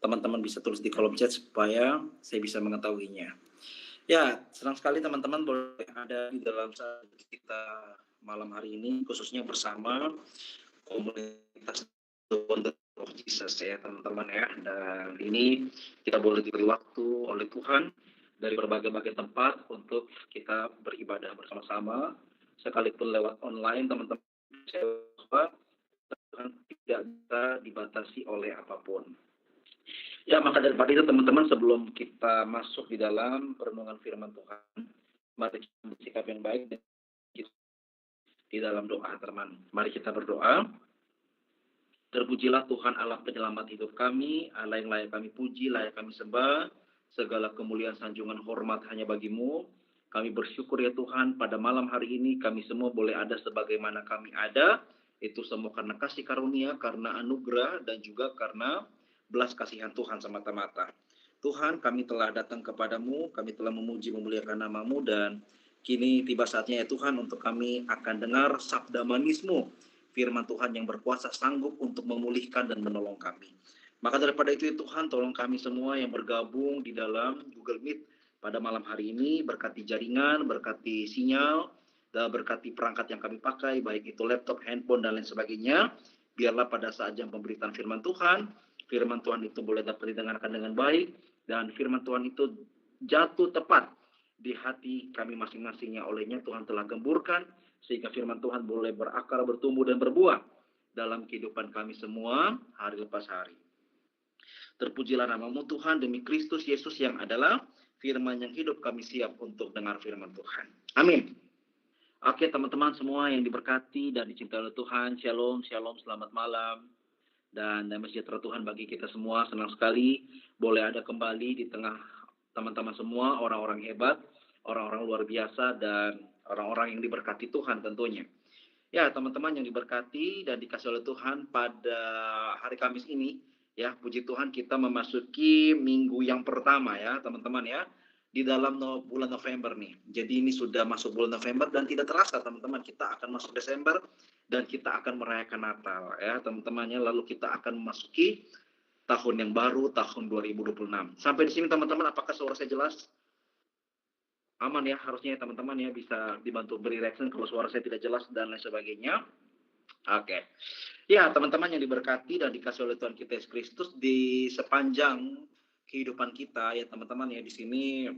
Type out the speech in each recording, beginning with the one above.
teman-teman bisa tulis di kolom chat supaya saya bisa mengetahuinya. Ya, senang sekali teman-teman boleh ada di dalam kita malam hari ini, khususnya bersama komunitas Wonder of Jesus ya teman-teman ya. Dan ini kita boleh diberi waktu oleh Tuhan dari berbagai-bagai tempat untuk kita beribadah bersama-sama, sekalipun lewat online teman-teman. Tuhan tidak bisa dibatasi oleh apapun. Ya, maka daripada itu teman-teman, sebelum kita masuk di dalam perenungan firman Tuhan, mari kita bersikap yang baik di dalam doa teman. Mari kita berdoa. Terpujilah Tuhan Allah penyelamat hidup kami, Allah yang layak kami puji, layak kami sembah, segala kemuliaan sanjungan hormat hanya bagimu. Kami bersyukur ya Tuhan, pada malam hari ini kami semua boleh ada sebagaimana kami ada, itu semua karena kasih karunia, karena anugerah, dan juga karena belas kasihan Tuhan semata-mata. Tuhan, kami telah datang kepadamu, kami telah memuji memuliakan namamu, dan kini tiba saatnya ya Tuhan untuk kami akan dengar sabda manismu, firman Tuhan yang berkuasa sanggup untuk memulihkan dan menolong kami. Maka daripada itu ya Tuhan, tolong kami semua yang bergabung di dalam Google Meet pada malam hari ini, berkati jaringan, berkati sinyal, dan berkati perangkat yang kami pakai, baik itu laptop, handphone, dan lain sebagainya. Biarlah pada saat jam pemberitaan firman Tuhan itu boleh dapat didengarkan dengan baik, dan firman Tuhan itu jatuh tepat di hati kami masing-masing yang olehnya Tuhan telah gemburkan, sehingga firman Tuhan boleh berakar, bertumbuh, dan berbuah dalam kehidupan kami semua hari lepas hari. Terpujilah namamu Tuhan, demi Kristus Yesus yang adalah firman yang hidup, kami siap untuk dengar firman Tuhan. Amin. Oke teman-teman semua yang diberkati dan dicintai oleh Tuhan, shalom, shalom, selamat malam. Dan damai sejahtera Tuhan bagi kita semua. Senang sekali boleh ada kembali di tengah teman-teman semua, orang-orang hebat, orang-orang luar biasa, dan orang-orang yang diberkati Tuhan tentunya. Ya teman-teman yang diberkati dan dikasih oleh Tuhan, pada hari Kamis ini, ya puji Tuhan kita memasuki minggu yang pertama ya teman-teman ya, di dalam bulan November nih. Jadi ini sudah masuk bulan November dan tidak terasa teman-teman, kita akan masuk Desember dan kita akan merayakan Natal ya teman-temannya. Lalu kita akan memasuki tahun yang baru, tahun 2026. Sampai di sini teman-teman, apakah suara saya jelas? Aman ya, harusnya teman-teman ya bisa dibantu beri reaction kalau suara saya tidak jelas dan lain sebagainya. Oke. Ya teman-teman yang diberkati dan dikasih oleh Tuhan kita Yesus Kristus, di sepanjang kehidupan kita ya teman-teman ya, di sini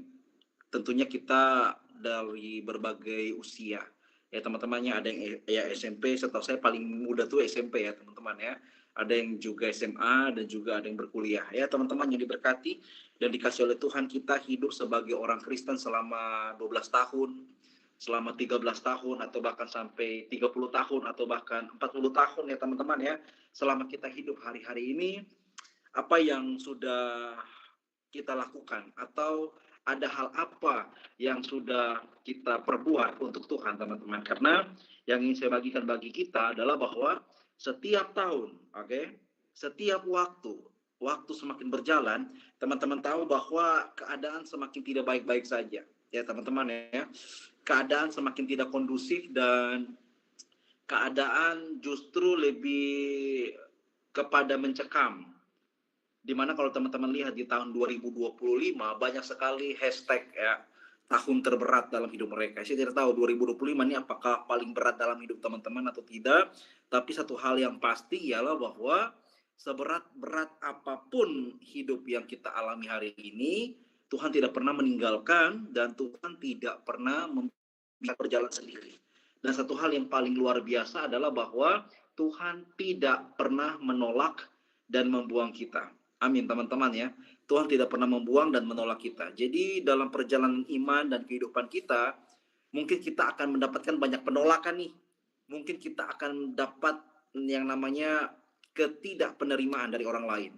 tentunya kita dari berbagai usia ya teman-temannya. Ada yang ya SMP, setahu saya paling muda tuh SMP ya teman-teman ya. Ada yang juga SMA dan juga ada yang berkuliah ya teman-teman yang diberkati dan dikasih oleh Tuhan. Kita hidup sebagai orang Kristen selama 12 tahun, selama 13 tahun, atau bahkan sampai 30 tahun, atau bahkan 40 tahun ya teman-teman ya. Selama kita hidup hari-hari ini, apa yang sudah kita lakukan, atau ada hal apa yang sudah kita perbuat untuk Tuhan teman-teman. Karena yang ingin saya bagikan bagi kita adalah bahwa setiap tahun, setiap waktu semakin berjalan, teman-teman tahu bahwa keadaan semakin tidak baik-baik saja ya teman-teman ya. Keadaan semakin tidak kondusif dan keadaan justru lebih kepada mencekam. Dimana kalau teman-teman lihat di tahun 2025 banyak sekali hashtag ya, tahun terberat dalam hidup mereka. Saya tidak tahu 2025 ini apakah paling berat dalam hidup teman-teman atau tidak. Tapi satu hal yang pasti ialah bahwa seberat-berat apapun hidup yang kita alami hari ini, Tuhan tidak pernah meninggalkan dan Tuhan tidak pernah berjalan sendiri. Dan satu hal yang paling luar biasa adalah bahwa Tuhan tidak pernah menolak dan membuang kita. Amin teman-teman ya. Tuhan tidak pernah membuang dan menolak kita. Jadi dalam perjalanan iman dan kehidupan kita, mungkin kita akan mendapatkan banyak penolakan nih. Mungkin kita akan dapat yang namanya ketidakpenerimaan dari orang lain.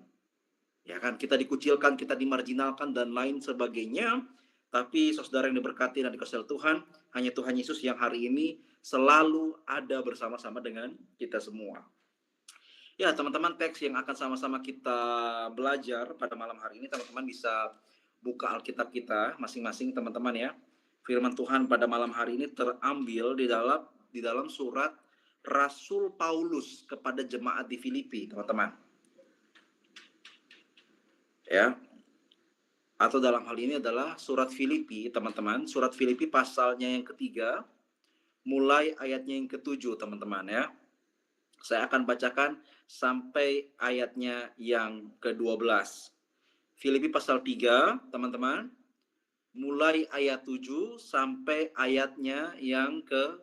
Ya kan, kita dikucilkan, kita dimarginalkan dan lain sebagainya. Tapi saudara yang diberkati dan dikasihi Tuhan, hanya Tuhan Yesus yang hari ini selalu ada bersama-sama dengan kita semua. Ya teman-teman, teks yang akan sama-sama kita belajar pada malam hari ini, teman-teman bisa buka Alkitab kita masing-masing teman-teman ya. Firman Tuhan pada malam hari ini terambil di dalam surat Rasul Paulus kepada jemaat di Filipi teman-teman. Ya. Atau dalam hal ini adalah surat Filipi, teman-teman. Surat Filipi pasalnya yang ketiga, mulai ayatnya yang ketujuh, teman-teman ya. Saya akan bacakan sampai ayatnya yang ke-12. Filipi pasal 3, teman-teman. Mulai ayat 7 sampai ayatnya yang ke-12.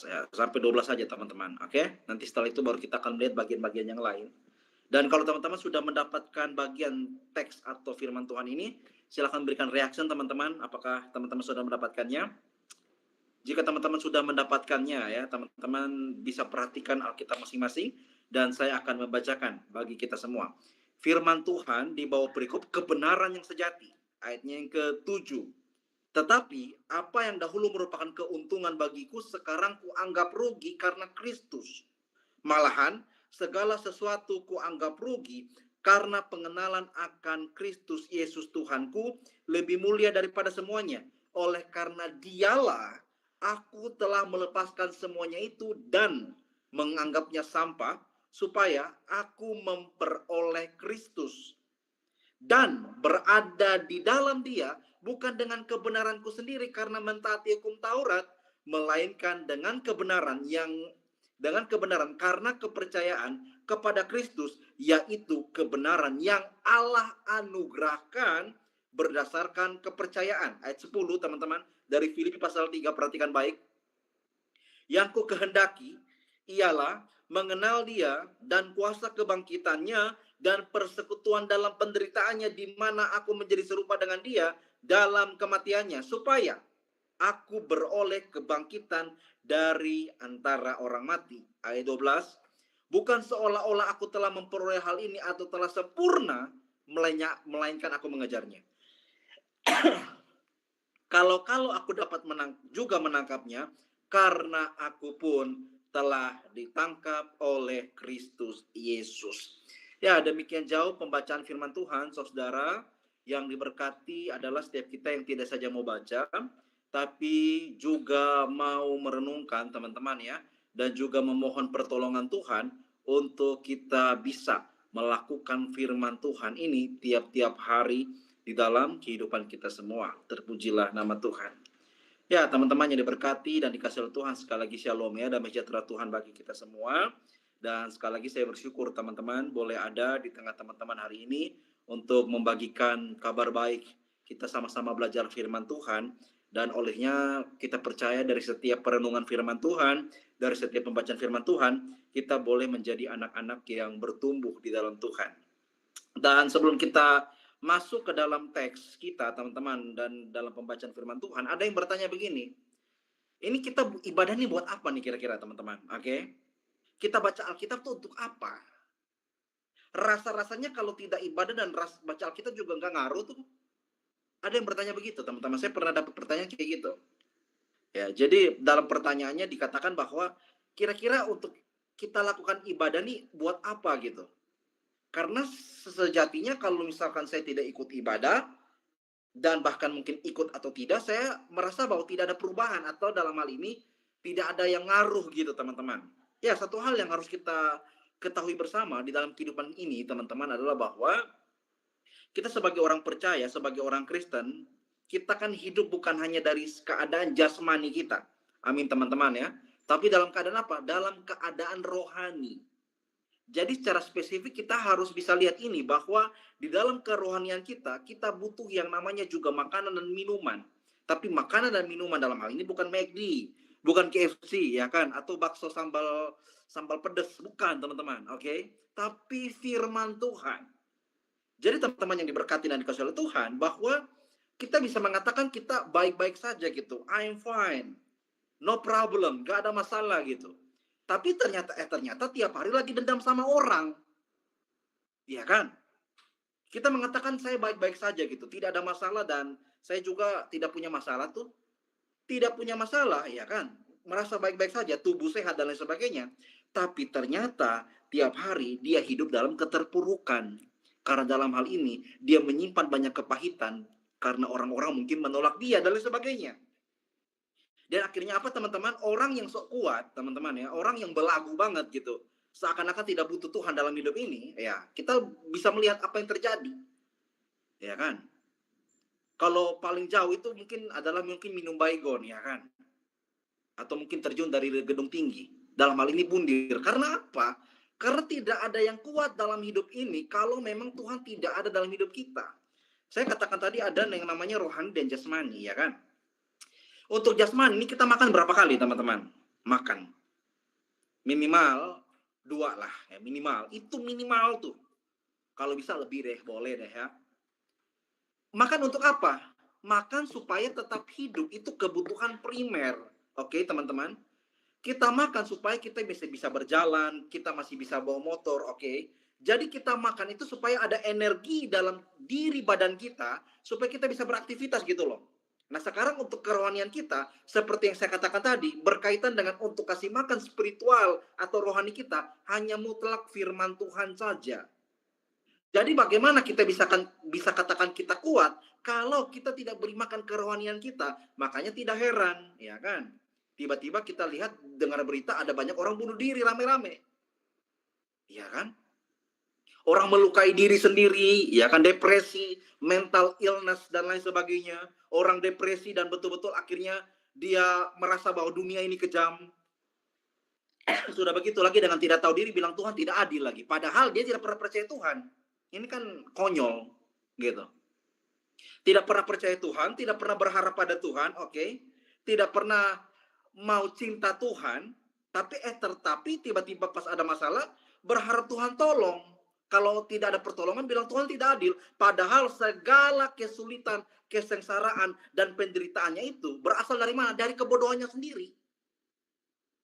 Ya, sampai 12 saja, teman-teman. Oke? Nanti setelah itu baru kita akan melihat bagian-bagian yang lain. Dan kalau teman-teman sudah mendapatkan bagian teks atau firman Tuhan ini, silakan berikan reaction teman-teman. Apakah teman-teman sudah mendapatkannya? Jika teman-teman sudah mendapatkannya ya, teman-teman bisa perhatikan Alkitab masing-masing dan saya akan membacakan bagi kita semua. Firman Tuhan di bawah perikop kebenaran yang sejati. Ayatnya yang ke-7. Tetapi apa yang dahulu merupakan keuntungan bagiku sekarang kuanggap rugi karena Kristus. Malahan segala sesuatu kuanggap rugi karena pengenalan akan Kristus Yesus Tuhanku lebih mulia daripada semuanya. Oleh karena dialah aku telah melepaskan semuanya itu dan menganggapnya sampah supaya aku memperoleh Kristus dan berada di dalam dia bukan dengan kebenaranku sendiri karena mentaati hukum Taurat, melainkan dengan kebenaran karena kepercayaan kepada Kristus, yaitu kebenaran yang Allah anugerahkan berdasarkan kepercayaan. Ayat 10, teman-teman, dari Filipi pasal 3, perhatikan baik. Yang ku kehendaki ialah mengenal dia dan kuasa kebangkitannya dan persekutuan dalam penderitaannya, di mana aku menjadi serupa dengan dia dalam kematiannya, supaya aku beroleh kebangkitan dari antara orang mati. Ayat 12. Bukan seolah-olah aku telah memperoleh hal ini atau telah sempurna, melainkan aku mengejarnya. Kalau aku dapat juga menangkapnya, karena aku pun telah ditangkap oleh Kristus Yesus. Ya, demikian jauh pembacaan firman Tuhan, saudara. Yang diberkati adalah setiap kita yang tidak saja mau baca, tapi juga mau merenungkan, teman-teman ya, dan juga memohon pertolongan Tuhan untuk kita bisa melakukan firman Tuhan ini tiap-tiap hari di dalam kehidupan kita semua. Terpujilah nama Tuhan. Ya, teman-teman yang diberkati dan dikasihi Tuhan, sekali lagi shalom ya, damai sejahtera Tuhan bagi kita semua. Dan sekali lagi saya bersyukur teman-teman boleh ada di tengah teman-teman hari ini untuk membagikan kabar baik. Kita sama-sama belajar firman Tuhan, dan olehnya kita percaya dari setiap perenungan firman Tuhan, dari setiap pembacaan firman Tuhan, kita boleh menjadi anak-anak yang bertumbuh di dalam Tuhan. Dan sebelum kita masuk ke dalam teks kita, teman-teman, dan dalam pembacaan firman Tuhan, ada yang bertanya begini, ini kita ibadah ini buat apa nih kira-kira, teman-teman? Oke? Kita baca Alkitab tuh untuk apa? Rasa-rasanya kalau tidak ibadah dan baca Alkitab juga nggak ngaruh tuh. Ada yang bertanya begitu, teman-teman. Saya pernah dapat pertanyaan kayak gitu. Ya, jadi dalam pertanyaannya dikatakan bahwa kira-kira untuk kita lakukan ibadah nih buat apa gitu? Karena sejatinya kalau misalkan saya tidak ikut ibadah, dan bahkan mungkin ikut atau tidak, saya merasa bahwa tidak ada perubahan, atau dalam hal ini tidak ada yang ngaruh gitu, teman-teman. Ya, satu hal yang harus kita ketahui bersama di dalam kehidupan ini, teman-teman, adalah bahwa kita sebagai orang percaya, sebagai orang Kristen, kita kan hidup bukan hanya dari keadaan jasmani kita. Amin, teman-teman ya. Tapi dalam keadaan apa? Dalam keadaan rohani. Jadi secara spesifik kita harus bisa lihat ini, bahwa di dalam kerohanian kita butuh yang namanya juga makanan dan minuman. Tapi makanan dan minuman dalam hal ini bukan McD, bukan KFC ya kan, atau bakso sambal pedas, bukan, teman-teman, oke? Tapi firman Tuhan. Jadi teman-teman yang diberkati dan dikasihi oleh Tuhan, bahwa kita bisa mengatakan kita baik-baik saja gitu, I'm fine, no problem, gak ada masalah gitu. Tapi ternyata tiap hari lagi dendam sama orang. Iya kan? Kita mengatakan saya baik-baik saja gitu, tidak ada masalah, dan saya juga tidak punya masalah tuh. Tidak punya masalah, ya kan? Merasa baik-baik saja, tubuh sehat dan lain sebagainya. Tapi ternyata tiap hari dia hidup dalam keterpurukan. Karena dalam hal ini dia menyimpan banyak kepahitan karena orang-orang mungkin menolak dia dan lain sebagainya. Dan akhirnya apa, teman-teman? Orang yang sok kuat, teman-teman ya, orang yang belagu banget gitu, seakan-akan tidak butuh Tuhan dalam hidup ini, ya kita bisa melihat apa yang terjadi, ya kan? Kalau paling jauh itu mungkin minum baygon, ya kan? Atau mungkin terjun dari gedung tinggi. Dalam hal ini bundir. Karena apa? Karena tidak ada yang kuat dalam hidup ini kalau memang Tuhan tidak ada dalam hidup kita. Saya katakan tadi ada yang namanya rohani dan jasmani, ya kan? Untuk jasmani ini kita makan berapa kali, teman-teman? Makan. Minimal 2 lah, ya minimal. Itu minimal tuh. Kalau bisa lebih deh, boleh deh ya. Makan untuk apa? Makan supaya tetap hidup, itu kebutuhan primer. Oke, teman-teman. Kita makan supaya kita bisa berjalan, kita masih bisa bawa motor, oke. Jadi kita makan itu supaya ada energi dalam diri badan kita, supaya kita bisa beraktivitas gitu loh. Nah sekarang untuk kerohanian kita, seperti yang saya katakan tadi, berkaitan dengan untuk kasih makan spiritual atau rohani kita, hanya mutlak firman Tuhan saja. Jadi bagaimana kita bisa katakan kita kuat, kalau kita tidak beri makan kerohanian kita, makanya tidak heran, ya kan? Tiba-tiba kita lihat dengar berita ada banyak orang bunuh diri rame-rame. Ya kan? Orang melukai diri sendiri, ya kan, depresi, mental illness dan lain sebagainya. Orang depresi dan betul-betul akhirnya dia merasa bahwa dunia ini kejam. Sudah begitu lagi dengan tidak tahu diri bilang Tuhan tidak adil lagi. Padahal dia tidak pernah percaya Tuhan. Ini kan konyol gitu. Tidak pernah percaya Tuhan, tidak pernah berharap pada Tuhan, oke. Tidak pernah mau cinta Tuhan, tetapi tiba-tiba pas ada masalah berharap Tuhan tolong. Kalau tidak ada pertolongan bilang Tuhan tidak adil. Padahal segala kesulitan, kesengsaraan dan penderitaannya itu berasal dari mana? Dari kebodohannya sendiri.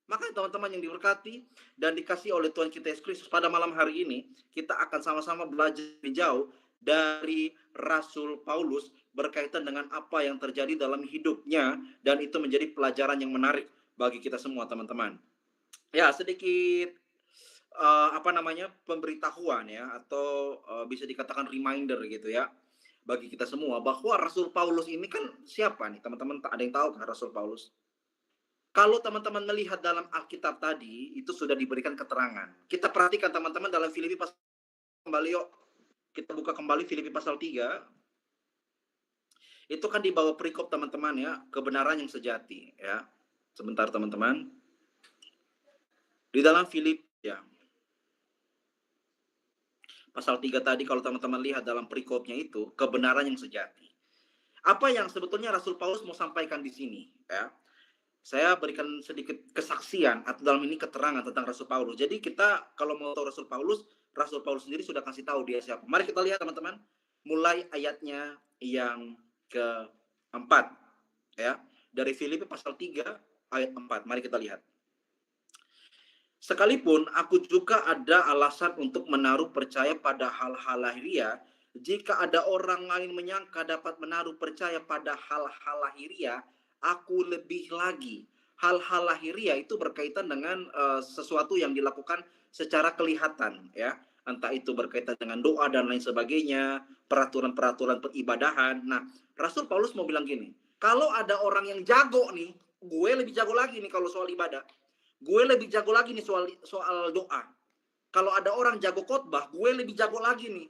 Maka teman-teman yang diberkati dan dikasih oleh Tuhan kita Yesus Kristus, pada malam hari ini kita akan sama-sama belajar lebih jauh dari Rasul Paulus berkaitan dengan apa yang terjadi dalam hidupnya, dan itu menjadi pelajaran yang menarik bagi kita semua, teman-teman. Ya, sedikit pemberitahuan ya, atau bisa dikatakan reminder gitu ya bagi kita semua, bahwa Rasul Paulus ini kan siapa nih, teman-teman? Ada yang tahu kan Rasul Paulus? Kalau teman-teman melihat dalam Alkitab tadi, itu sudah diberikan keterangan. Kita perhatikan teman-teman dalam Filipi pasal kembali yuk. Kita buka kembali Filipi pasal 3. Itu kan di bawah perikop teman-teman ya, kebenaran yang sejati ya. Sebentar teman-teman. Di dalam Filipi ya. Pasal 3 tadi kalau teman-teman lihat dalam perikopnya itu, kebenaran yang sejati. Apa yang sebetulnya Rasul Paulus mau sampaikan di sini ya? Saya berikan sedikit kesaksian atau dalam ini keterangan tentang Rasul Paulus. Jadi kita kalau mau tahu Rasul Paulus sendiri sudah kasih tahu dia siapa. Mari kita lihat teman-teman, mulai ayatnya yang keempat ya, dari Filipi pasal 3 ayat 4. Mari kita lihat. Sekalipun aku juga ada alasan untuk menaruh percaya pada hal-hal lahiriah, jika ada orang lain menyangka dapat menaruh percaya pada hal-hal lahiriah, aku lebih lagi. Hal-hal lahiriah itu berkaitan dengan sesuatu yang dilakukan secara kelihatan ya. Entah itu berkaitan dengan doa dan lain sebagainya, peraturan-peraturan peribadahan. Nah, Rasul Paulus mau bilang gini, kalau ada orang yang jago nih, gue lebih jago lagi nih kalau soal ibadah. Gue lebih jago lagi nih soal doa. Kalau ada orang jago khotbah, gue lebih jago lagi nih.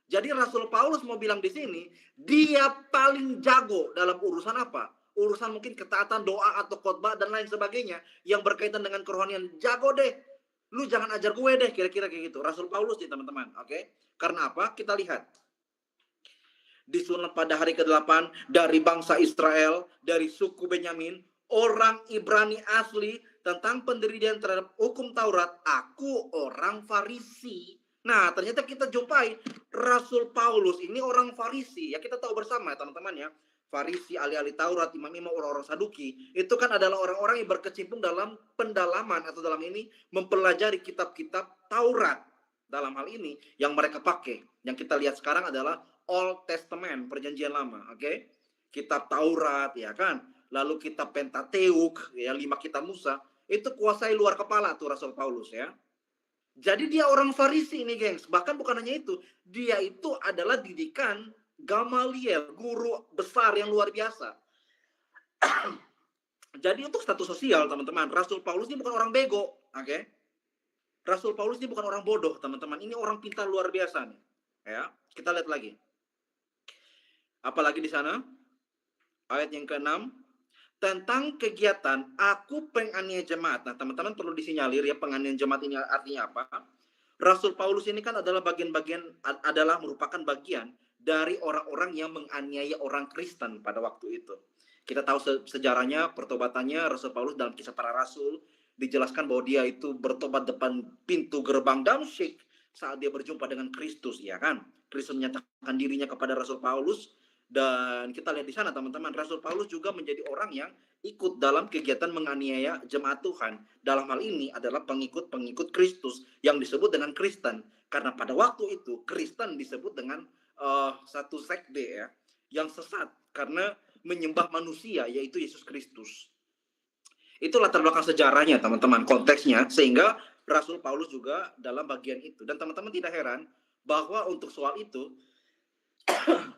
Jadi Rasul Paulus mau bilang di sini, dia paling jago dalam urusan apa? Urusan mungkin ketaatan, doa atau khotbah dan lain sebagainya yang berkaitan dengan kerohanian. Jago deh. Lu jangan ajar gue deh, kira-kira kayak gitu. Rasul Paulus nih teman-teman, oke? Karena apa? Kita lihat. Disunat pada hari ke-8 dari bangsa Israel, dari suku Benyamin, orang Ibrani asli, tentang pendirian terhadap hukum Taurat, aku orang Farisi. Nah, ternyata kita jumpai Rasul Paulus ini orang Farisi. Ya kita tahu bersama ya teman-teman ya. Farisi, ahli-ahli Taurat, imam-imam, orang-orang Saduki, itu kan adalah orang-orang yang berkecimpung dalam pendalaman atau dalam ini mempelajari kitab-kitab Taurat. Dalam hal ini yang mereka pakai, yang kita lihat sekarang adalah Old Testament, perjanjian lama, oke? Kitab Taurat, ya kan? Lalu kitab Pentateuk, ya 5 kitab Musa, itu kuasai luar kepala tuh Rasul Paulus ya. Jadi dia orang Farisi ini, gengs. Bahkan bukan hanya itu, dia itu adalah didikan Gamaliel, guru besar yang luar biasa. Jadi untuk status sosial, teman-teman, Rasul Paulus ini bukan orang bego, oke? Rasul Paulus ini bukan orang bodoh, teman-teman. Ini orang pintar luar biasa nih. Ya, kita lihat lagi. Apalagi di sana ayat yang ke-6 tentang kegiatan aku penganiaya jemaat. Nah, teman-teman perlu disinyalir ya, penganiayaan jemaat ini artinya apa? Rasul Paulus ini kan adalah adalah merupakan bagian dari orang-orang yang menganiaya orang Kristen pada waktu itu. Kita tahu sejarahnya, pertobatannya Rasul Paulus dalam Kisah Para Rasul dijelaskan bahwa dia itu bertobat depan pintu gerbang Damsyik saat dia berjumpa dengan Kristus, ya kan? Kristus menyatakan dirinya kepada Rasul Paulus, dan kita lihat di sana teman-teman, Rasul Paulus juga menjadi orang yang ikut dalam kegiatan menganiaya jemaat Tuhan. Dalam hal ini adalah pengikut-pengikut Kristus yang disebut dengan Kristen. Karena pada waktu itu Kristen disebut dengan satu sekte ya, yang sesat karena menyembah manusia, yaitu Yesus Kristus. Itu latar belakang sejarahnya teman-teman, konteksnya, sehingga Rasul Paulus juga dalam bagian itu. Dan teman-teman tidak heran bahwa untuk soal itu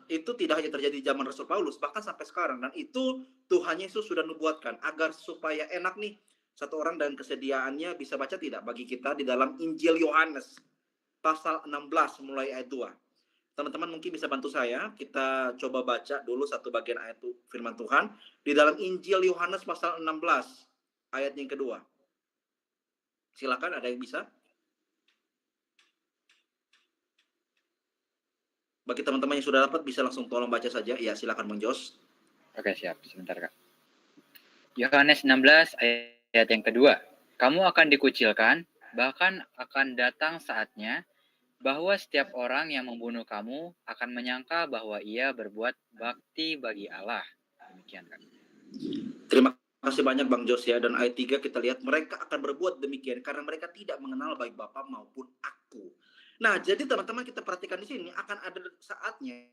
tidak hanya terjadi di zaman Rasul Paulus, bahkan sampai sekarang. Dan itu Tuhan Yesus sudah nubuatkan agar supaya enak nih satu orang dan kesediaannya bisa baca tidak bagi kita di dalam Injil Yohanes pasal 16 mulai ayat 2. Teman-teman mungkin bisa bantu saya, kita coba baca dulu satu bagian ayat firman Tuhan di dalam Injil Yohanes pasal 16 ayat yang kedua. Silakan, ada yang bisa? Bagi teman-teman yang sudah dapat bisa langsung tolong baca saja. Ya, silakan Bang Jos. Oke, siap. Sebentar, Kak. Yohanes 16 ayat yang kedua. Kamu akan dikucilkan, bahkan akan datang saatnya bahwa setiap orang yang membunuh kamu akan menyangka bahwa ia berbuat bakti bagi Allah. Demikian, Kak. Terima kasih banyak Bang Jos ya. Dan ayat 3 kita lihat mereka akan berbuat demikian karena mereka tidak mengenal baik Bapa maupun aku. Nah, jadi teman-teman kita perhatikan di sini akan ada saatnya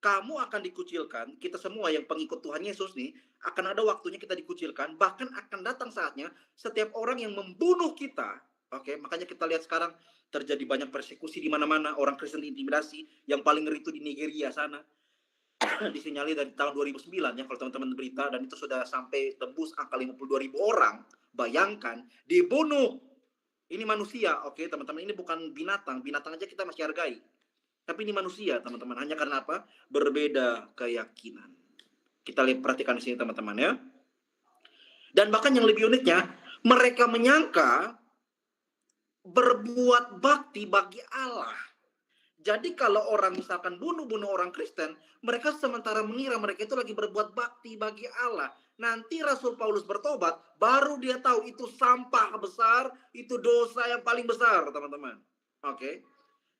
kamu akan dikucilkan. Kita semua yang pengikut Tuhan Yesus nih akan ada waktunya kita dikucilkan. Bahkan akan datang saatnya setiap orang yang membunuh kita. Oke, makanya kita lihat sekarang terjadi banyak persekusi di mana-mana. Orang Kristen diintimidasi. Yang paling ngeri itu di Nigeria sana. Disinyalir dari tahun 2009 ya kalau teman-teman berita, dan itu sudah sampai tembus angka 52.000 orang. Bayangkan dibunuh. Ini manusia, oke teman-teman, ini bukan binatang. Binatang aja kita masih hargai. Tapi ini manusia, teman-teman. Hanya karena apa? Berbeda keyakinan. Kita lihat, perhatikan di sini teman-teman ya. Dan bahkan yang lebih uniknya, mereka menyangka berbuat bakti bagi Allah. Jadi kalau orang misalkan bunuh orang Kristen, mereka sementara mengira mereka itu lagi berbuat bakti bagi Allah. Nanti Rasul Paulus bertobat, baru dia tahu itu sampah besar, itu dosa yang paling besar, teman-teman. Oke.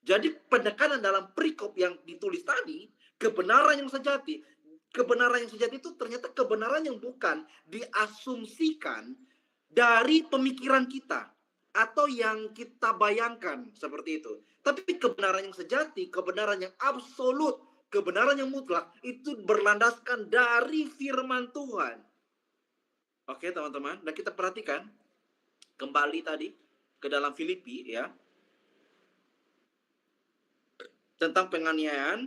Jadi penekanan dalam perikop yang ditulis tadi, kebenaran yang sejati. Kebenaran yang sejati itu ternyata kebenaran yang bukan diasumsikan dari pemikiran kita atau yang kita bayangkan seperti itu. Tapi kebenaran yang sejati, kebenaran yang absolut, kebenaran yang mutlak itu berlandaskan dari firman Tuhan. Oke, teman-teman, dan kita perhatikan kembali tadi ke dalam Filipi ya. Tentang penganiayaan,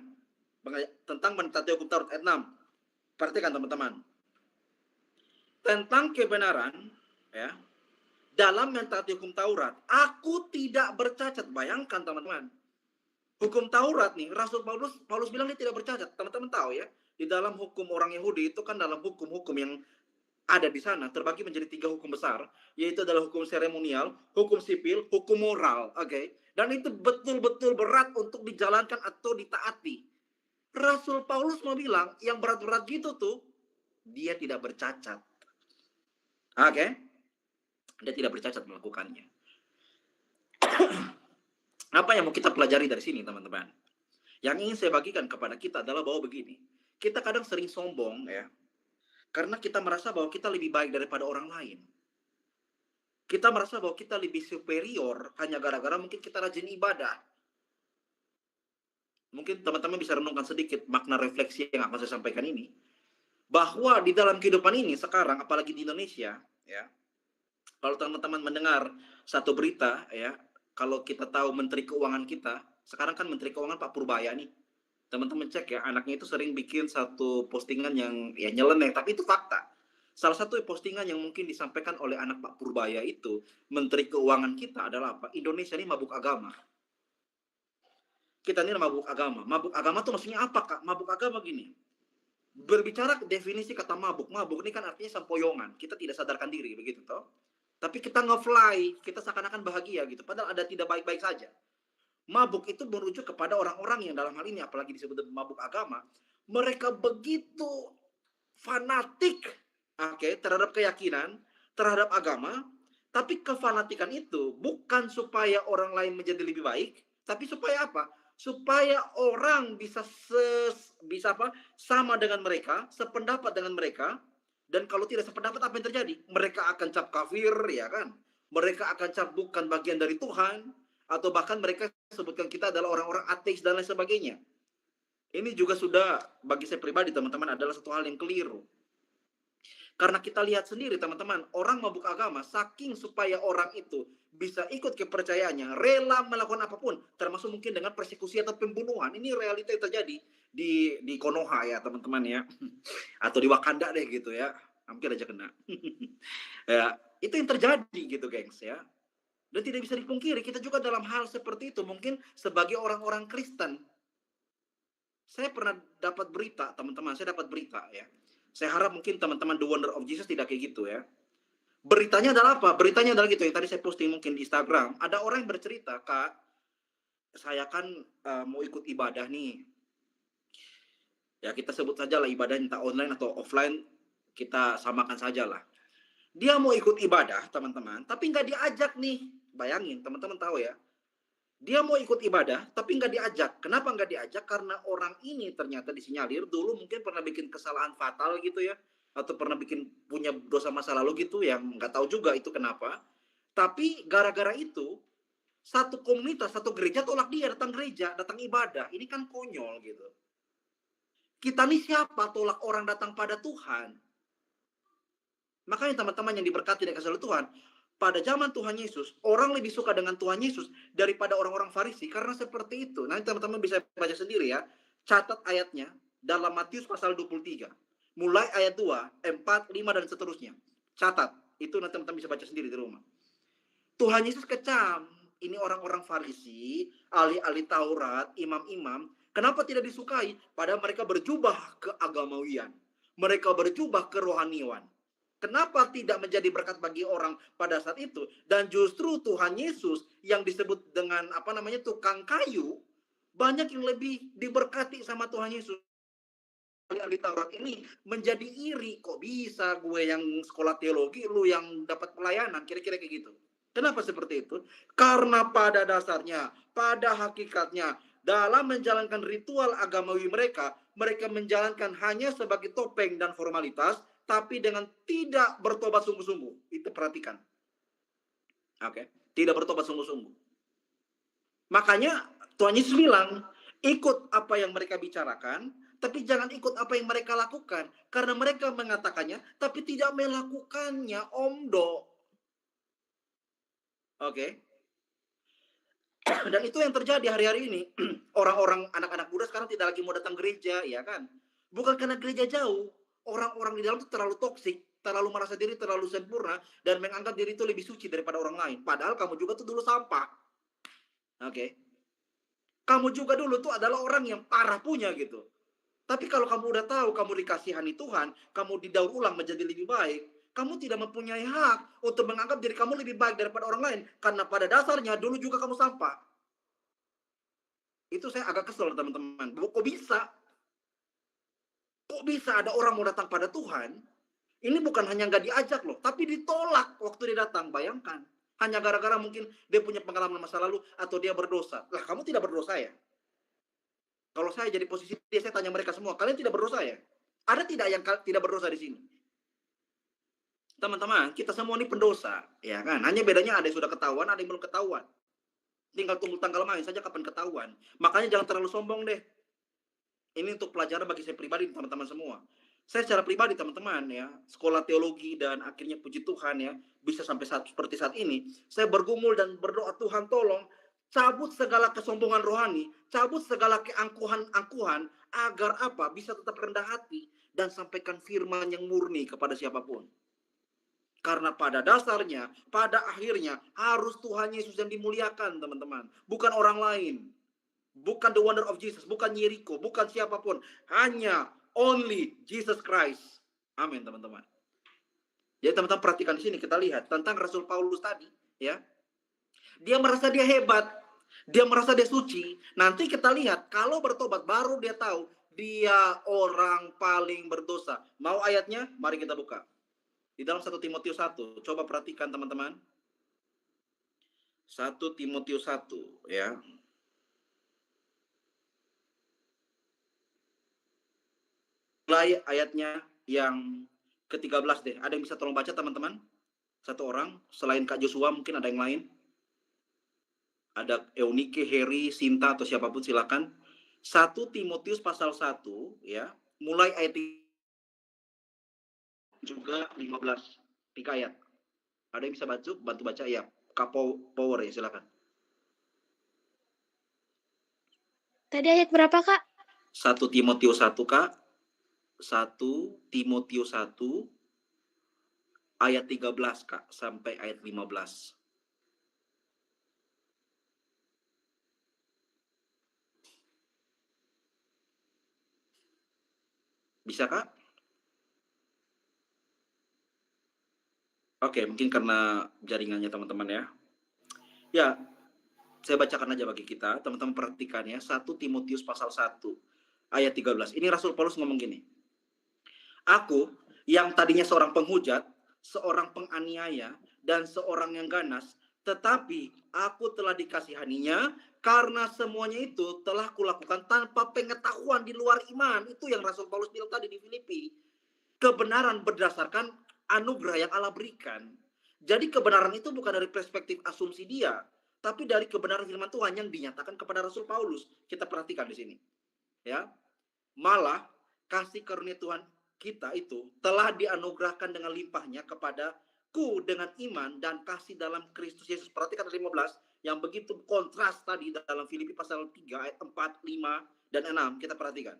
tentang mentaati hukum Taurat ayat 6. Perhatikan teman-teman. Tentang kebenaran ya. Dalam mentaati hukum Taurat, aku tidak bercacat. Bayangkan teman-teman. Hukum Taurat nih, Rasul Paulus bilang dia tidak bercacat. Teman-teman tahu ya, di dalam hukum orang Yahudi itu kan dalam hukum-hukum yang ada di sana terbagi menjadi 3 hukum besar, yaitu adalah hukum seremonial, hukum sipil, hukum moral. Oke. Dan itu betul-betul berat untuk dijalankan atau ditaati. Rasul Paulus mau bilang, yang berat-berat gitu tuh, dia tidak bercacat. Oke. Dia tidak bercacat melakukannya. Apa yang mau kita pelajari dari sini, teman-teman? Yang ingin saya bagikan kepada kita adalah bahwa begini. Kita kadang sering sombong ya. Karena kita merasa bahwa kita lebih baik daripada orang lain. Kita merasa bahwa kita lebih superior hanya gara-gara mungkin kita rajin ibadah. Mungkin teman-teman bisa renungkan sedikit makna refleksi yang akan saya sampaikan ini. Bahwa di dalam kehidupan ini sekarang, apalagi di Indonesia, ya, kalau teman-teman mendengar satu berita, ya, kalau kita tahu Menteri Keuangan kita, sekarang kan Menteri Keuangan Pak Purbaya nih. Teman-teman cek ya, anaknya itu sering bikin satu postingan yang ya nyeleneh, tapi itu fakta. Salah satu postingan yang mungkin disampaikan oleh anak Pak Purbaya itu, Menteri Keuangan kita adalah apa? Indonesia ini mabuk agama. Kita ini mabuk agama. Mabuk agama tuh maksudnya apa, Kak? Mabuk agama gini. Berbicara definisi kata mabuk. Mabuk ini kan artinya sempoyongan. Kita tidak sadarkan diri, begitu toh. Tapi kita nge-fly, kita seakan-akan bahagia gitu. Padahal ada tidak baik-baik saja. Mabuk itu merujuk kepada orang-orang yang dalam hal ini, apalagi disebut mabuk agama, mereka begitu fanatik, terhadap keyakinan, terhadap agama, tapi kefanatikan itu bukan supaya orang lain menjadi lebih baik, tapi supaya apa? Supaya orang bisa sama dengan mereka, sependapat dengan mereka, dan kalau tidak sependapat apa yang terjadi? Mereka akan cap kafir, ya kan? Mereka akan cap bukan bagian dari Tuhan, atau bahkan mereka sebutkan kita adalah orang-orang ateis dan lain sebagainya. Ini juga sudah bagi saya pribadi teman-teman adalah satu hal yang keliru. Karena kita lihat sendiri teman-teman, orang mabuk agama saking supaya orang itu bisa ikut kepercayaannya, rela melakukan apapun, termasuk mungkin dengan persekusi atau pembunuhan. Ini realita yang terjadi di Konoha ya teman-teman ya, atau di Wakanda deh gitu ya, hampir aja kena. Ya, itu yang terjadi gitu gengs ya. Dan tidak bisa dipungkiri, kita juga dalam hal seperti itu, mungkin sebagai orang-orang Kristen. Saya pernah dapat berita, teman-teman, saya dapat berita ya. Saya harap mungkin teman-teman The Wonder of Jesus tidak kayak gitu ya. Beritanya adalah apa? Beritanya adalah gitu, yang tadi saya posting mungkin di Instagram. Ada orang yang bercerita, Kak, saya kan mau ikut ibadah nih. Ya kita sebut saja lah ibadah entah online atau offline, kita samakan saja lah. Dia mau ikut ibadah, teman-teman, tapi nggak diajak nih. Bayangin, teman-teman tahu ya. Dia mau ikut ibadah, tapi nggak diajak. Kenapa nggak diajak? Karena orang ini ternyata disinyalir dulu mungkin pernah bikin kesalahan fatal gitu ya. Atau pernah punya dosa masa lalu gitu, yang nggak tahu juga itu kenapa. Tapi gara-gara itu, satu komunitas, satu gereja tolak dia datang gereja, datang ibadah. Ini kan konyol gitu. Kita nih siapa tolak orang datang pada Tuhan? Makanya teman-teman yang diberkati dan kasih oleh Tuhan, pada zaman Tuhan Yesus, orang lebih suka dengan Tuhan Yesus daripada orang-orang Farisi. Karena seperti itu. Nanti teman-teman bisa baca sendiri ya. Catat ayatnya dalam Matius pasal 23. Mulai ayat 2, 4, 5, dan seterusnya. Catat. Itu nanti teman-teman bisa baca sendiri di rumah. Tuhan Yesus kecam. Ini orang-orang Farisi, ahli-ahli Taurat, imam-imam. Kenapa tidak disukai? Padahal mereka berjubah keagamawian. Mereka berjubah kerohanian. Kenapa tidak menjadi berkat bagi orang pada saat itu? Dan justru Tuhan Yesus yang disebut dengan tukang kayu, banyak yang lebih diberkati sama Tuhan Yesus. Ahli Taurat ini menjadi iri, kok bisa gue yang sekolah teologi, lu yang dapat pelayanan, kira-kira kayak gitu. Kenapa seperti itu? Karena pada dasarnya, pada hakikatnya, dalam menjalankan ritual agamawi mereka, mereka menjalankan hanya sebagai topeng dan formalitas, tapi dengan tidak bertobat sungguh-sungguh. Itu perhatikan. Tidak bertobat sungguh-sungguh. Makanya Tuhan Yesus bilang, ikut apa yang mereka bicarakan, tapi jangan ikut apa yang mereka lakukan. Karena mereka mengatakannya, tapi tidak melakukannya, omdo. Dan itu yang terjadi hari-hari ini. Orang-orang, anak-anak muda sekarang tidak lagi mau datang gereja, ya kan? Bukan karena gereja jauh. Orang-orang di dalam itu terlalu toksik, terlalu merasa diri terlalu sempurna, dan menganggap diri itu lebih suci daripada orang lain. Padahal kamu juga tuh dulu sampah. Kamu juga dulu tuh adalah orang yang parah punya gitu. Tapi kalau kamu udah tahu, kamu dikasihani Tuhan, kamu didaur ulang menjadi lebih baik, kamu tidak mempunyai hak untuk menganggap diri kamu lebih baik daripada orang lain. Karena pada dasarnya dulu juga kamu sampah. Itu saya agak kesel teman-teman. Kok bisa? Kok bisa ada orang mau datang pada Tuhan? Ini bukan hanya nggak diajak loh, tapi ditolak waktu dia datang. Bayangkan. Hanya gara-gara mungkin dia punya pengalaman masa lalu atau dia berdosa. Lah kamu tidak berdosa ya? Kalau saya jadi posisi dia, saya tanya mereka semua, kalian tidak berdosa ya? Ada tidak yang tidak berdosa di sini? Teman-teman, kita semua ini pendosa, ya kan? Hanya bedanya ada yang sudah ketahuan, ada yang belum ketahuan. Tinggal tunggu tanggal main saja kapan ketahuan. Makanya jangan terlalu sombong deh. Ini untuk pelajaran bagi saya pribadi, teman-teman semua. Saya secara pribadi, teman-teman ya, sekolah teologi dan akhirnya puji Tuhan ya, bisa sampai seperti saat ini. Saya bergumul dan berdoa, Tuhan tolong cabut segala kesombongan rohani, cabut segala keangkuhan-angkuhan, agar apa? Bisa tetap rendah hati. dan sampaikan firman yang murni kepada siapapun. Karena pada dasarnya, pada akhirnya harus Tuhan Yesus yang dimuliakan, teman-teman. Bukan orang lain. Bukan the wonder of Jesus, bukan Jericho, bukan siapapun. Hanya only Jesus Christ. Amin, teman-teman. Jadi teman-teman perhatikan di sini, kita lihat tentang Rasul Paulus tadi, ya. Dia merasa dia hebat, dia merasa dia suci. Nanti kita lihat, kalau bertobat baru dia tahu dia orang paling berdosa. Mau ayatnya? Mari kita buka. Di dalam 1 Timotius 1, coba perhatikan teman-teman. 1 Timotius 1, ya. Mulai ayatnya yang ke-13 deh. Ada yang bisa tolong baca teman-teman? Satu orang, selain Kak Joshua mungkin ada yang lain. Ada Eunike, Heri, Sinta atau siapapun silakan. 1 Timotius pasal 1, ya. Mulai ayat juga 15, 3 ayat. Ada yang bisa bantu baca ya? Kak Power ya, silakan. Tadi ayat berapa, Kak? 1 Timotius 1, Kak. 1 Timotius 1 ayat 13, Kak, sampai ayat 15. Bisa, Kak? Oke, mungkin karena jaringannya teman-teman ya. Ya, saya bacakan aja bagi kita. Teman-teman perhatikan ya. 1 Timotius pasal 1 ayat 13. Ini Rasul Paulus ngomong gini. Aku yang tadinya seorang penghujat, seorang penganiaya, dan seorang yang ganas, tetapi aku telah dikasihaninya karena semuanya itu telah kulakukan tanpa pengetahuan di luar iman. Itu yang Rasul Paulus bilang tadi di Filipi. Kebenaran berdasarkan anugerah yang Allah berikan. Jadi kebenaran itu bukan dari perspektif asumsi dia, tapi dari kebenaran firman Tuhan yang dinyatakan kepada Rasul Paulus. Kita perhatikan di sini. Ya. Malah kasih karunia Tuhan kita itu telah dianugerahkan dengan limpahnya kepadaku dengan iman dan kasih dalam Kristus Yesus. Perhatikan 15 yang begitu kontras tadi dalam Filipi pasal 3 ayat 4, 5 dan 6. Kita perhatikan.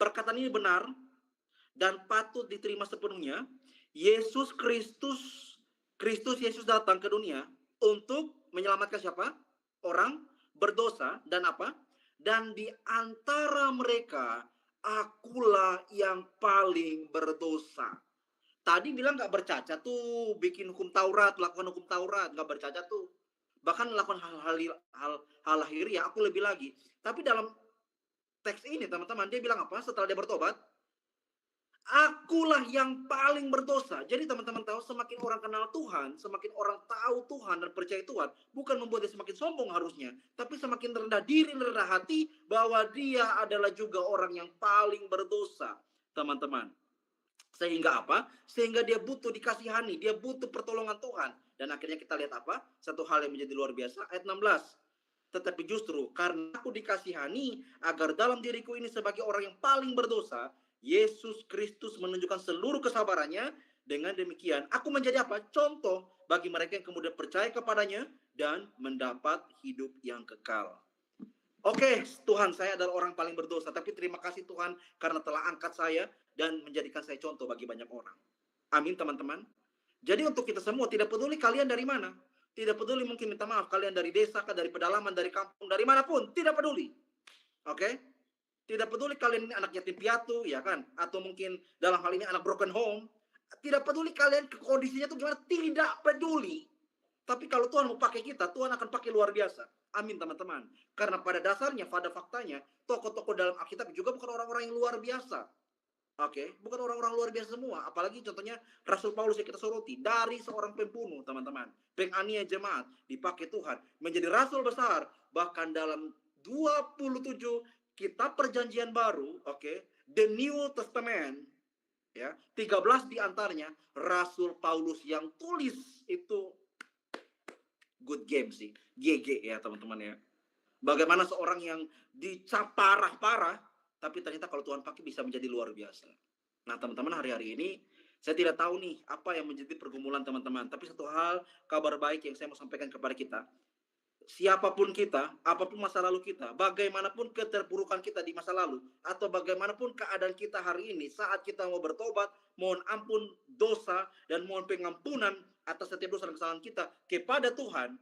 Perkataan ini benar dan patut diterima sepenuhnya. Kristus Yesus datang ke dunia untuk menyelamatkan siapa? Orang berdosa dan apa? Dan di antara mereka akulah yang paling berdosa. Tadi bilang gak bercacat tuh, bikin hukum Taurat, lakukan hukum Taurat, gak bercacat tuh. Bahkan melakukan hal lahiriah, aku lebih lagi. Tapi dalam teks ini teman-teman, dia bilang apa? Setelah dia bertobat, akulah yang paling berdosa. Jadi teman-teman tahu, semakin orang kenal Tuhan, semakin orang tahu Tuhan dan percaya Tuhan, bukan membuat dia semakin sombong harusnya, tapi semakin rendah diri, rendah hati, bahwa dia adalah juga orang yang paling berdosa, teman-teman. Sehingga apa? Sehingga dia butuh dikasihani, dia butuh pertolongan Tuhan. Dan akhirnya kita lihat apa? Satu hal yang menjadi luar biasa, ayat 16. Tetapi justru karena aku dikasihani, agar dalam diriku ini sebagai orang yang paling berdosa, Yesus Kristus menunjukkan seluruh kesabarannya. Dengan demikian, aku menjadi apa? Contoh bagi mereka yang kemudian percaya kepadanya dan mendapat hidup yang kekal. Oke, Tuhan, saya adalah orang paling berdosa, tapi terima kasih Tuhan karena telah angkat saya dan menjadikan saya contoh bagi banyak orang. Amin, teman-teman. Jadi untuk kita semua, tidak peduli kalian dari mana, tidak peduli mungkin minta maaf kalian dari desa, dari pedalaman, dari kampung, dari manapun, tidak peduli. Oke? Tidak peduli kalian ini anak yatim piatu, ya kan? Atau mungkin dalam hal ini anak broken home. Tidak peduli kalian kondisinya itu gimana, tidak peduli. Tapi kalau Tuhan mau pakai kita, Tuhan akan pakai luar biasa. Amin, teman-teman. Karena pada dasarnya, pada faktanya, tokoh-tokoh dalam Alkitab juga bukan orang-orang yang luar biasa. Oke, bukan orang-orang luar biasa semua. Apalagi contohnya Rasul Paulus yang kita soroti, dari seorang pembunuh, teman-teman, penganiaya jemaat, dipakai Tuhan menjadi rasul besar. Bahkan dalam 27 kitab perjanjian baru, oke, the New Testament, ya, 13 diantaranya Rasul Paulus yang tulis. Itu good game sih, GG ya teman-teman ya. Bagaimana seorang yang dicap parah-parah, tapi ternyata kalau Tuhan pakai bisa menjadi luar biasa. Nah teman-teman, hari-hari ini saya tidak tahu nih apa yang menjadi pergumulan teman-teman. Tapi satu hal, kabar baik yang saya mau sampaikan kepada kita. siapapun kita, apapun masa lalu kita, bagaimanapun keterpurukan kita di masa lalu, atau bagaimanapun keadaan kita hari ini, saat kita mau bertobat, mohon ampun dosa, dan mohon pengampunan atas setiap dosa dan kesalahan kita kepada Tuhan,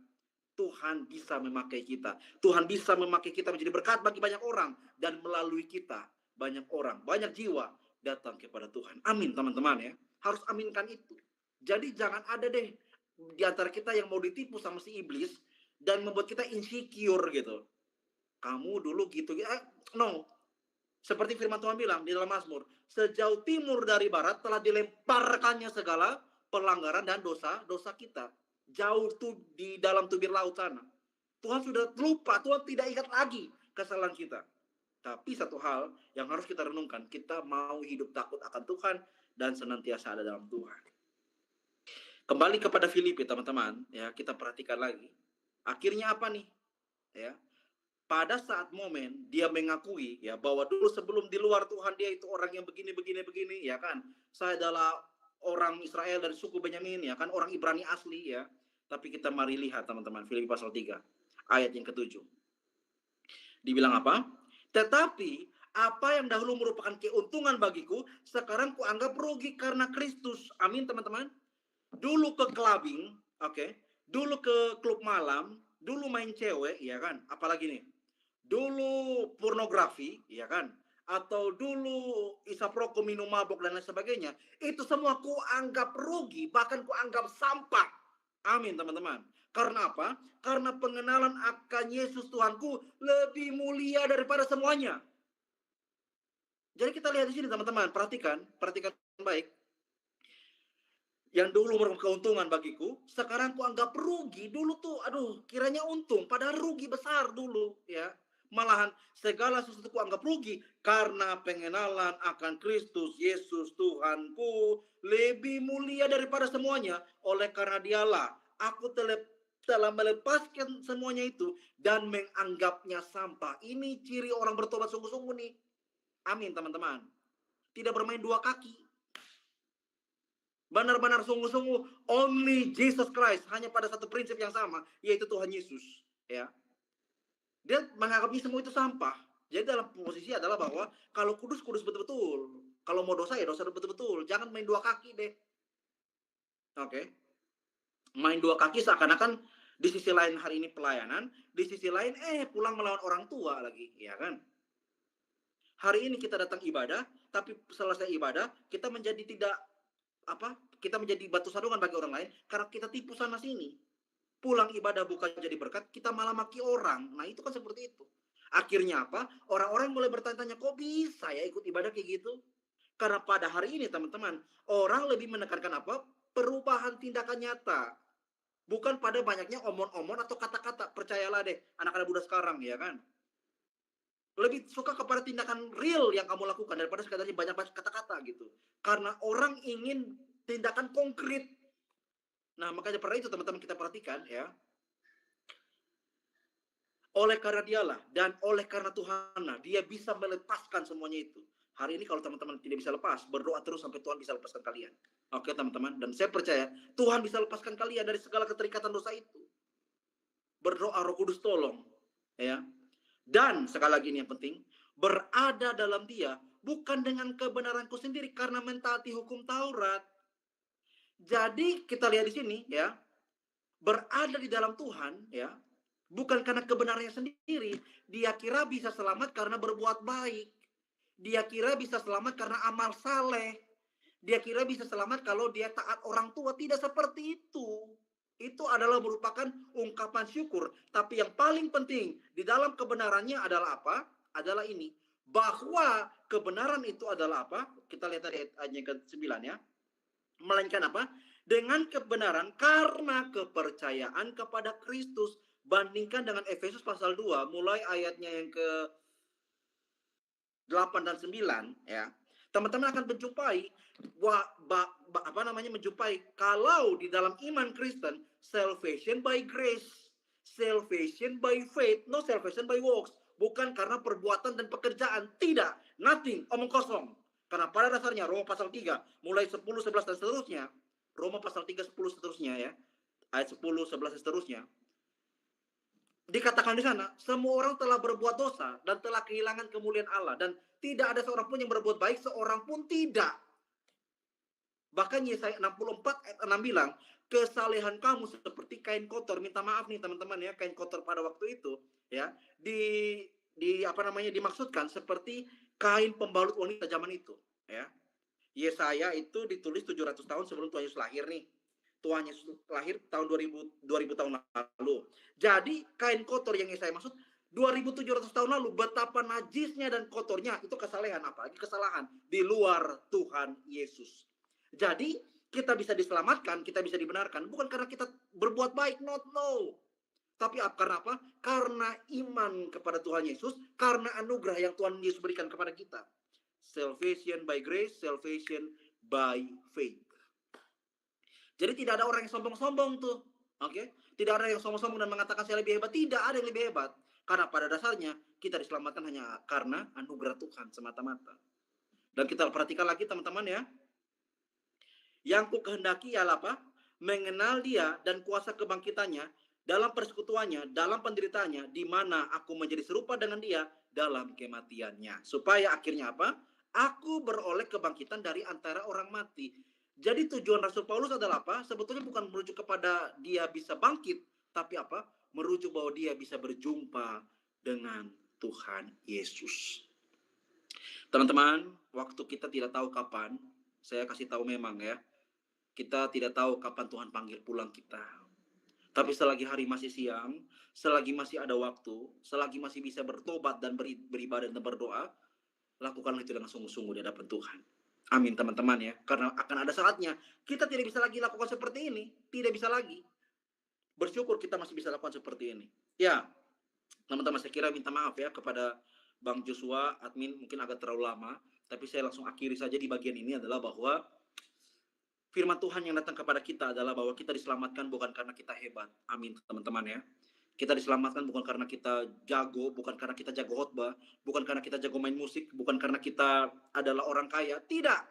Tuhan bisa memakai kita. Tuhan bisa memakai kita menjadi berkat bagi banyak orang, dan melalui kita, banyak orang, banyak jiwa datang kepada Tuhan. Amin, teman-teman ya. Harus aminkan itu. Jadi jangan ada deh di antara kita yang mau ditipu sama si iblis dan membuat kita insecure gitu. Kamu dulu gitu. No. Seperti firman Tuhan bilang di dalam Mazmur, sejauh timur dari barat telah dilemparkannya segala pelanggaran dan dosa kita. Jauh tuh di dalam tubir laut sana. Tuhan sudah lupa, Tuhan tidak ingat lagi kesalahan kita. Tapi satu hal yang harus kita renungkan, kita mau hidup takut akan Tuhan dan senantiasa ada dalam Tuhan. Kembali kepada Filipi, teman-teman, ya, kita perhatikan lagi. Akhirnya apa nih? Ya. Pada saat momen dia mengakui ya bahwa dulu sebelum di luar Tuhan dia itu orang yang begini ya kan. Saya adalah orang Israel dari suku Benyamin ya kan, orang Ibrani asli ya. Tapi kita mari lihat teman-teman, Filipi pasal 3 ayat yang ke-7. Dibilang apa? Tetapi apa yang dahulu merupakan keuntungan bagiku, sekarang kuanggap rugi karena Kristus. Amin, teman-teman. Dulu ke clubbing, oke. Dulu ke klub malam, dulu main cewek, ya kan? Apalagi nih? Dulu pornografi, ya kan? Atau dulu isap rokok, minum mabok dan lain sebagainya. Itu semua kuanggap rugi, bahkan kuanggap sampah. Amin, teman-teman. Karena apa? Karena pengenalan akan Yesus Tuhanku lebih mulia daripada semuanya. Jadi kita lihat di sini, teman-teman. Perhatikan baik. Yang dulu merupakan keuntungan bagiku, sekarang ku anggap rugi. Dulu tuh, kiranya untung, padahal rugi besar dulu, ya. Malahan segala sesuatu ku anggap rugi karena pengenalan akan Kristus Yesus Tuhanku lebih mulia daripada semuanya. Oleh karena dialah aku telah melepaskan semuanya itu dan menganggapnya sampah. Ini ciri orang bertobat sungguh-sungguh nih. Amin, teman-teman. Tidak bermain dua kaki. Benar-benar sungguh-sungguh only Jesus Christ, hanya pada satu prinsip yang sama, yaitu Tuhan Yesus, ya. Dia menganggapnya semua itu sampah. Jadi dalam posisi adalah bahwa kalau kudus betul-betul, kalau mau dosa ya dosa betul-betul, jangan main dua kaki deh. Oke. Main dua kaki seakan-akan di sisi lain hari ini pelayanan, di sisi lain pulang melawan orang tua lagi, ya kan? Hari ini kita datang ibadah, tapi selesai ibadah kita menjadi kita menjadi batu sandungan bagi orang lain karena kita tipu sana sini. Pulang ibadah bukan jadi berkat, kita malah maki orang. Nah, itu kan seperti itu. Akhirnya apa? Orang-orang mulai bertanya-tanya, kok bisa ya ikut ibadah kayak gitu? Karena pada hari ini, teman-teman, orang lebih menekankan apa? Perubahan tindakan nyata. Bukan pada banyaknya omon-omon atau kata-kata. Percayalah deh, anak-anak muda sekarang, ya kan? Lebih suka kepada tindakan real yang kamu lakukan daripada sekadar banyak kata-kata gitu. Karena orang ingin tindakan konkret. Nah, makanya pada itu teman-teman kita perhatikan ya. Oleh karena dialah dan oleh karena Tuhanlah, dia bisa melepaskan semuanya itu. Hari ini kalau teman-teman tidak bisa lepas, berdoa terus sampai Tuhan bisa lepaskan kalian. Oke, teman-teman, dan saya percaya Tuhan bisa lepaskan kalian dari segala keterikatan dosa itu. Berdoa, Roh Kudus tolong, ya. Dan sekali lagi ini yang penting, berada dalam dia bukan dengan kebenaranku sendiri karena mentaati hukum Taurat. Jadi kita lihat di sini ya, berada di dalam Tuhan ya, bukan karena kebenarannya sendiri. Dia kira bisa selamat karena berbuat baik. Dia kira bisa selamat karena amal saleh. Dia kira bisa selamat kalau dia taat orang tua. Tidak seperti itu. Itu adalah merupakan ungkapan syukur. Tapi yang paling penting di dalam kebenarannya adalah apa? Adalah ini. Bahwa kebenaran itu adalah apa? Kita lihat tadi ayatnya ke-9 ya. Melainkan apa? Dengan kebenaran karena kepercayaan kepada Kristus. Bandingkan dengan Efesus pasal 2. Mulai ayatnya yang ke-8 dan 9 ya. Teman-teman akan menjumpai menjumpai kalau di dalam iman Kristen salvation by grace, salvation by faith, no salvation by works, bukan karena perbuatan dan pekerjaan, tidak, nothing, omong kosong. Karena pada dasarnya Roma pasal 3 mulai 10, 11 dan seterusnya, Roma pasal 3, 10 seterusnya ya, ayat 10, 11 dan seterusnya, Dikatakan di sana, semua orang telah berbuat dosa dan telah kehilangan kemuliaan Allah. Dan tidak ada seorang pun yang berbuat baik, seorang pun tidak. Bahkan Yesaya 64 ayat 6 bilang, kesalehan kamu seperti kain kotor. Minta maaf nih teman-teman ya, kain kotor pada waktu itu ya dimaksudkan seperti kain pembalut wanita zaman itu ya. Yesaya itu ditulis 700 tahun sebelum Tuhan Yesus lahir nih. Tuhan Yesus lahir tahun 2000 tahun lalu. Jadi kain kotor yang Yesaya maksud 2700 tahun lalu, betapa najisnya dan kotornya itu kesalehan, apalagi kesalahan di luar Tuhan Yesus. Jadi kita bisa diselamatkan, kita bisa dibenarkan bukan karena kita berbuat baik, no. Tapi karena apa? Karena iman kepada Tuhan Yesus, karena anugerah yang Tuhan Yesus berikan kepada kita. Salvation by grace, salvation by faith. Jadi tidak ada orang yang sombong-sombong tuh. Oke? Tidak ada yang sombong-sombong dan mengatakan saya lebih hebat. Tidak ada yang lebih hebat. Karena pada dasarnya kita diselamatkan hanya karena anugerah Tuhan semata-mata. Dan kita perhatikan lagi teman-teman ya. Yang ku kehendaki ialah apa? Mengenal dia dan kuasa kebangkitannya dalam persekutuannya, dalam penderitaannya, di mana aku menjadi serupa dengan dia dalam kematiannya. Supaya akhirnya apa? Aku beroleh kebangkitan dari antara orang mati. Jadi tujuan Rasul Paulus adalah apa? Sebetulnya bukan merujuk kepada dia bisa bangkit, tapi apa? Merujuk bahwa dia bisa berjumpa dengan Tuhan Yesus. Teman-teman, waktu kita tidak tahu kapan, saya kasih tahu memang ya, kita tidak tahu kapan Tuhan panggil pulang kita. Tapi selagi hari masih siang, selagi masih ada waktu, selagi masih bisa bertobat dan beribadah dan berdoa, lakukanlah itu dengan sungguh-sungguh di hadapan Tuhan. Amin teman-teman ya. Karena akan ada saatnya kita tidak bisa lagi lakukan seperti ini. Tidak bisa lagi. Bersyukur kita masih bisa lakukan seperti ini. Ya, teman-teman saya kira minta maaf ya kepada Bang Joshua, admin mungkin agak terlalu lama. Tapi saya langsung akhiri saja di bagian ini adalah bahwa firman Tuhan yang datang kepada kita adalah bahwa kita diselamatkan bukan karena kita hebat. Amin teman-teman ya. Kita diselamatkan bukan karena kita jago, bukan karena kita jago khotbah, bukan karena kita jago main musik, bukan karena kita adalah orang kaya. Tidak.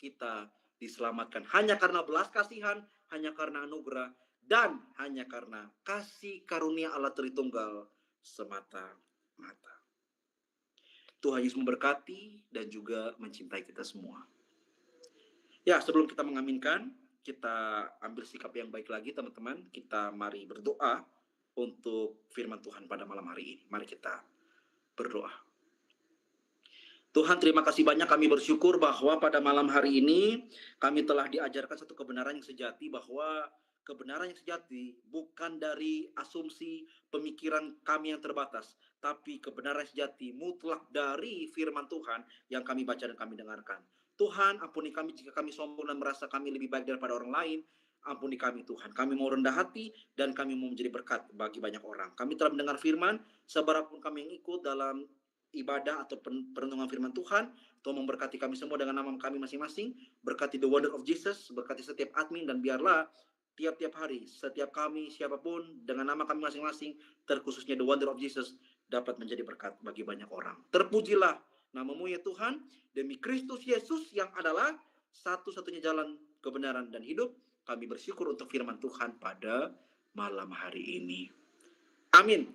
Kita diselamatkan hanya karena belas kasihan, hanya karena anugerah, dan hanya karena kasih karunia Allah Tritunggal semata-mata. Tuhan Yesus memberkati dan juga mencintai kita semua. Ya, sebelum kita mengaminkan, kita ambil sikap yang baik lagi teman-teman. Kita mari berdoa untuk firman Tuhan pada malam hari ini. Mari kita berdoa. Tuhan, terima kasih banyak, kami bersyukur bahwa pada malam hari ini kami telah diajarkan satu kebenaran yang sejati, bahwa kebenaran yang sejati bukan dari asumsi pemikiran kami yang terbatas, tapi kebenaran yang sejati mutlak dari firman Tuhan yang kami baca dan kami dengarkan. Tuhan, ampuni kami jika kami sombong dan merasa kami lebih baik daripada orang lain. Ampuni kami Tuhan. Kami mau rendah hati dan kami mau menjadi berkat bagi banyak orang. Kami telah mendengar firman, seberapun kami yang ikut dalam ibadah atau perenungan firman Tuhan. Tuhan memberkati kami semua dengan nama kami masing-masing. Berkati The Wonder of Jesus, berkati setiap admin, dan biarlah tiap-tiap hari, setiap kami, siapapun, dengan nama kami masing-masing, terkhususnya The Wonder of Jesus, dapat menjadi berkat bagi banyak orang. Terpujilah namamu ya Tuhan, demi Kristus Yesus yang adalah satu-satunya jalan kebenaran dan hidup. Kami bersyukur untuk firman Tuhan pada malam hari ini. Amin.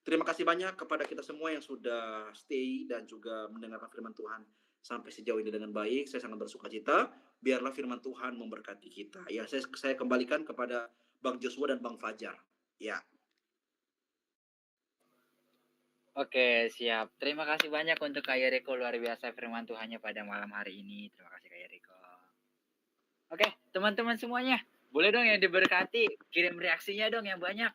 Terima kasih banyak kepada kita semua yang sudah stay dan juga mendengarkan firman Tuhan sampai sejauh ini dengan baik. Saya sangat bersuka cita. Biarlah firman Tuhan memberkati kita. Ya, saya kembalikan kepada Bang Joshua dan Bang Fajar. Ya. Oke, siap. Terima kasih banyak untuk Kak Yeriko, luar biasa firman Tuhannya pada malam hari ini. Terima kasih Kak Yeriko. Oke, teman-teman semuanya, boleh dong yang diberkati, kirim reaksinya dong yang banyak.